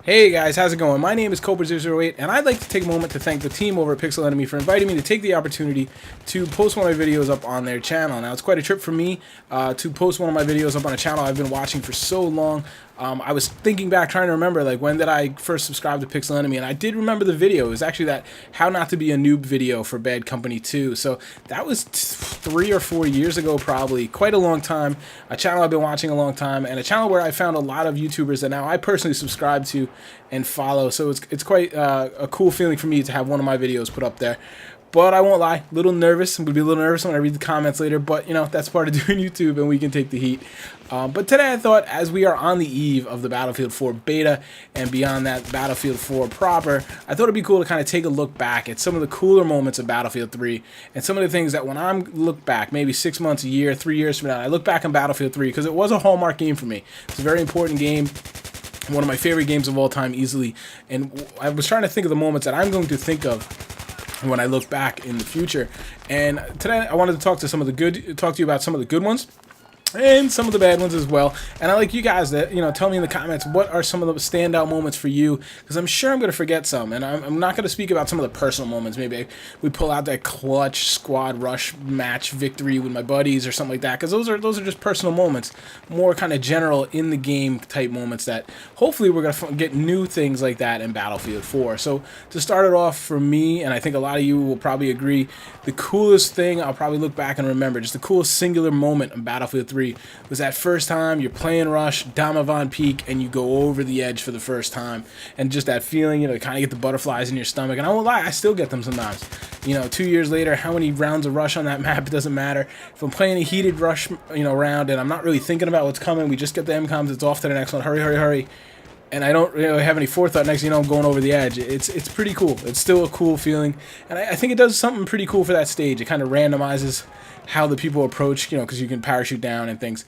Hey guys, how's it going? My name is Kulprit and I'd like to take a moment to thank the team over at Pixel Enemy for inviting me to take the opportunity to post one of my videos up on their channel. Now, it's quite a trip for me to post one of my videos up on a channel I've been watching for so long. I was thinking back, trying to remember, like, when did I first subscribe to Pixel Enemy, and I did remember the video. It was actually that How Not to Be a Noob video for Bad Company 2. So that was 3 or 4 years ago, probably. Quite a long time. A channel I've been watching a long time, and a channel where I found a lot of YouTubers that now I personally subscribe to and follow. So it's quite a cool feeling for me to have one of my videos put up there. But I won't lie, a little nervous. I'm going to be a little nervous when I read the comments later, but, you know, that's part of doing YouTube, and we can take the heat. But today I thought, as we are on the eve of the Battlefield 4 beta, and beyond that, Battlefield 4 proper, I thought it'd be cool to kind of take a look back at some of the cooler moments of Battlefield 3, and some of the things that when I look back, maybe 6 months, a year, 3 years from now, I look back on Battlefield 3, because it was a hallmark game for me. It's a very important game. One of my favorite games of all time, easily. And I was trying to think of the moments that I'm going to think of when I look back in the future. And today I wanted to talk to you about some of the good ones and some of the bad ones as well. And I like you guys that, you know, tell me in the comments what are some of the standout moments for you, because I'm sure I'm going to forget some, and I'm not going to speak about some of the personal moments. Maybe we pull out that clutch squad rush match victory with my buddies or something like that, because those are just personal moments, more kind of general in the game type moments that hopefully we're going to get new things like that in Battlefield 4. So to start it off, for me, and I think a lot of you will probably agree, the coolest thing I'll probably look back and remember, just the coolest singular moment in Battlefield 3 was that first time you're playing Rush, Donovan Peak, and you go over the edge for the first time, and just that feeling, you know, kind of get the butterflies in your stomach. And I won't lie, I still get them sometimes. You know, 2 years later, how many rounds of Rush on that map, it doesn't matter. If I'm playing a heated Rush, you know, round, and I'm not really thinking about what's coming, we just get the MCOMs, it's off to the next one, hurry, hurry, hurry. And I don't really have any forethought. Next, you know, I'm going over the edge. It's pretty cool. It's still a cool feeling, and I think it does something pretty cool for that stage. It kind of randomizes how the people approach, you know, because you can parachute down and things.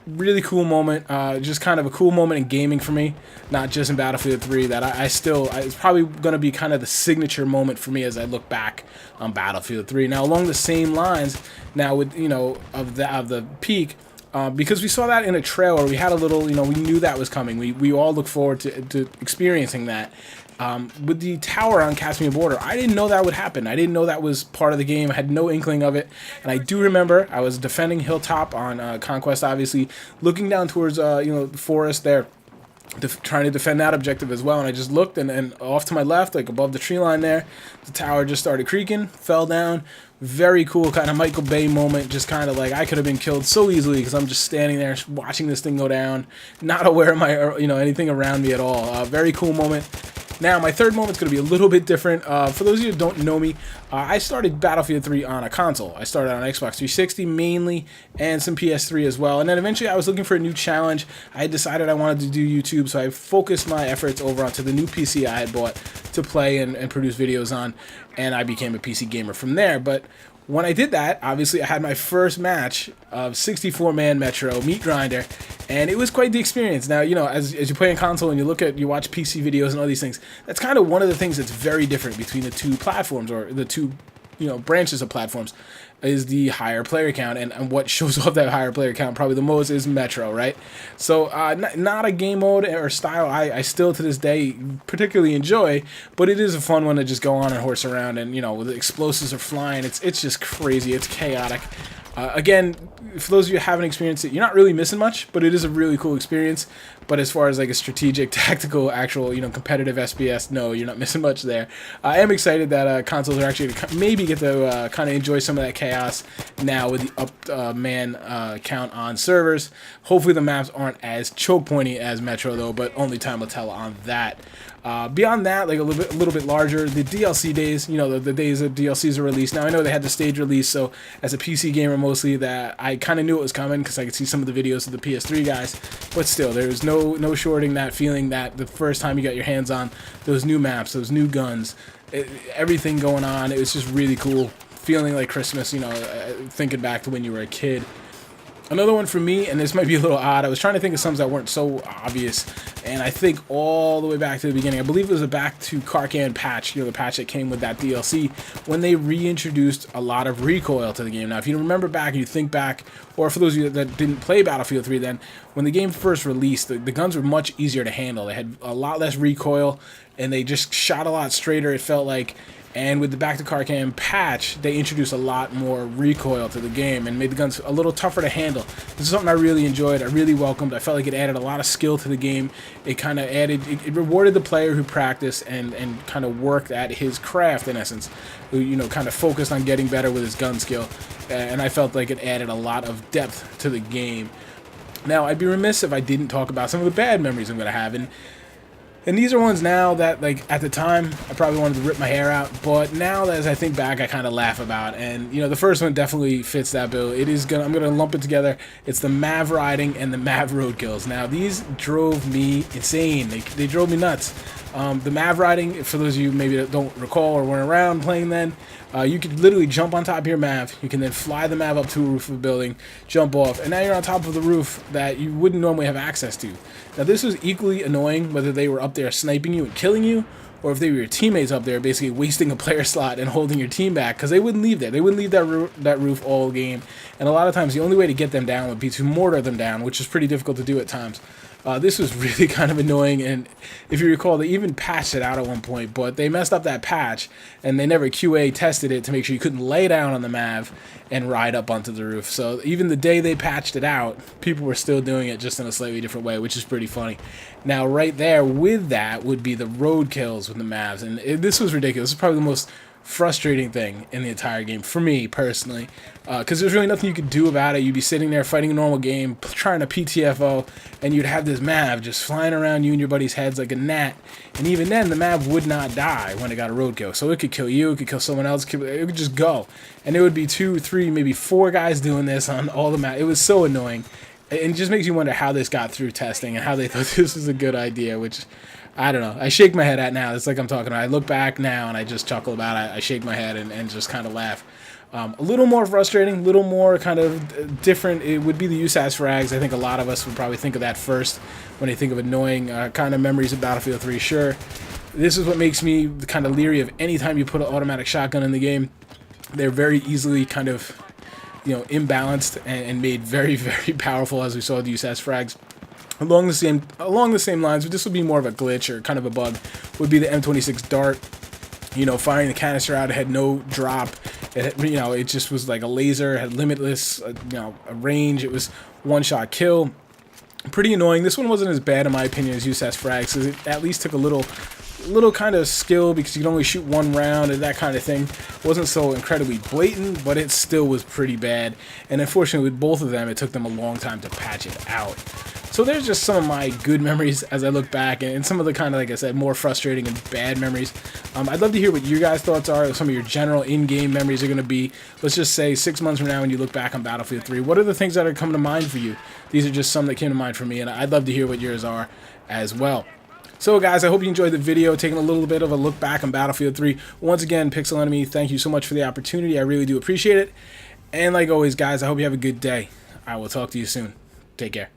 Really cool moment. Just kind of a cool moment in gaming for me, not just in Battlefield 3. That it's probably going to be kind of the signature moment for me as I look back on Battlefield 3. Now, along the same lines, now with, you know, of the peak. Because we saw that in a trailer, we had a little, you know, we knew that was coming. We all look forward to experiencing that. With the tower on Caspian border, I didn't know that would happen. I didn't know that was part of the game. I had no inkling of it. And I do remember I was defending Hilltop on Conquest, obviously, looking down towards, you know, the forest there, trying to defend that objective as well, and I just looked, and off to my left, like above the tree line there, the tower just started creaking, fell down. Very cool kind of Michael Bay moment, just kind of like I could have been killed so easily because I'm just standing there watching this thing go down, not aware of my, you know, anything around me at all. Very cool moment. Now, my third moment's going to be a little bit different. For those of you who don't know me, I started Battlefield 3 on a console. I started on Xbox 360 mainly, and some PS3 as well. And then eventually I was looking for a new challenge. I had decided I wanted to do YouTube, so I focused my efforts over onto the new PC I had bought to play and produce videos on, and I became a PC gamer from there. But when I did that, obviously I had my first match of 64-man Metro Meat Grinder, and it was quite the experience. Now, you know, as you play on console and you watch PC videos and all these things, that's kind of one of the things that's very different between the two platforms, or the two, you know, branches of platforms, is the higher player count, and what shows off that higher player count probably the most is Metro, right? So not a game mode or style I still to this day particularly enjoy, but it is a fun one to just go on and horse around, and, you know, the explosives are flying, it's just crazy, it's chaotic. Again, for those of you who haven't experienced it, you're not really missing much, but it is a really cool experience. But as far as like a strategic, tactical, actual, you know, competitive SPS, no, you're not missing much there. I am excited that consoles are actually going to maybe get to kind of enjoy some of that chaos now with the up man count on servers. Hopefully the maps aren't as choke pointy as Metro though, but only time will tell on that. Beyond that, like a little bit larger, the DLC days, you know, the days of DLCs are released. Now, I know they had the stage release, so as a PC gamer mostly, that I kind of knew it was coming because I could see some of the videos of the PS3 guys, but still, there was no shorting that feeling that the first time you got your hands on those new maps, those new guns, everything going on. It was just really cool, feeling like Christmas, you know, thinking back to when you were a kid. Another one for me, and this might be a little odd, I was trying to think of some that weren't so obvious, and I think all the way back to the beginning, I believe it was a back to Karkan patch, the patch that came with that DLC, when they reintroduced a lot of recoil to the game. Now, if you remember back, you think back, or for those of you that didn't play Battlefield 3 then, when the game first released, the guns were much easier to handle. They had a lot less recoil, and they just shot a lot straighter, it felt like. And with the Back to Karkan patch, they introduced a lot more recoil to the game and made the guns a little tougher to handle. This is something I really enjoyed, I really welcomed. I felt like it added a lot of skill to the game. It kind of added, it rewarded the player who practiced and kind of worked at his craft, in essence. Who, kind of focused on getting better with his gun skill. And I felt like it added a lot of depth to the game. Now, I'd be remiss if I didn't talk about some of the bad memories I'm going to have. And these are ones now that, like, at the time, I probably wanted to rip my hair out, but now as I think back, I kind of laugh about. And, the first one definitely fits that bill. I'm going to lump it together. It's the MAV riding and the MAV roadkills. Now, these drove me insane. They drove me nuts. The MAV riding, for those of you maybe that don't recall or weren't around playing then, you could literally jump on top of your MAV. You can then fly the MAV up to a roof of a building, jump off, and now you're on top of the roof that you wouldn't normally have access to. Now, this was equally annoying whether they were up there sniping you and killing you, or if they were your teammates up there basically wasting a player slot and holding your team back, because they wouldn't leave there. They wouldn't leave that roof all game. And a lot of times the only way to get them down would be to mortar them down, which is pretty difficult to do at times. This was really kind of annoying, and if you recall, they even patched it out at one point, but they messed up that patch, and they never QA tested it to make sure you couldn't lay down on the MAV and ride up onto the roof. So even the day they patched it out, people were still doing it just in a slightly different way, which is pretty funny. Now, right there with that would be the road kills with the MAVs, and this was ridiculous. This is probably the most frustrating thing in the entire game for me personally, because there's really nothing you could do about it. You'd be sitting there fighting a normal game, trying to PTFO, and you'd have this MAV just flying around you and your buddies' heads like a gnat, and even then the MAV would not die when it got a roadkill. So it could kill you, it could kill someone else, it could just go, and there would be 2, 3, maybe 4 guys doing this on all the MAV. It was so annoying. It just makes you wonder how this got through testing and how they thought this was a good idea, which I don't know. I shake my head at now. It's like I'm talking about. I look back now and I just chuckle about it. I shake my head and just kind of laugh. A little more frustrating, a little more kind of different. It would be the USAS frags. I think a lot of us would probably think of that first when they think of annoying kind of memories of Battlefield 3. Sure, this is what makes me kind of leery of any time you put an automatic shotgun in the game. They're very easily kind of, imbalanced and made very, very powerful, as we saw with the USAS frags. Along the same lines, but this would be more of a glitch or kind of a bug, would be the M26 dart. Firing the canister out, it had no drop. It just was like a laser. It had limitless, a range. It was one-shot kill. Pretty annoying. This one wasn't as bad in my opinion as USAS frags, because it at least took a little kind of skill, because you can only shoot 1 round and that kind of thing. It wasn't so incredibly blatant, but it still was pretty bad. And unfortunately, with both of them, it took them a long time to patch it out. So there's just some of my good memories as I look back, and some of the kind of, like I said, more frustrating and bad memories. I'd love to hear what your guys' thoughts are, some of your general in-game memories are going to be. Let's just say 6 months from now when you look back on Battlefield 3, what are the things that are coming to mind for you? These are just some that came to mind for me, and I'd love to hear what yours are as well. So guys, I hope you enjoyed the video, taking a little bit of a look back on Battlefield 3. Once again, Pixel Enemy, thank you so much for the opportunity. I really do appreciate it. And like always, guys, I hope you have a good day. I will talk to you soon. Take care.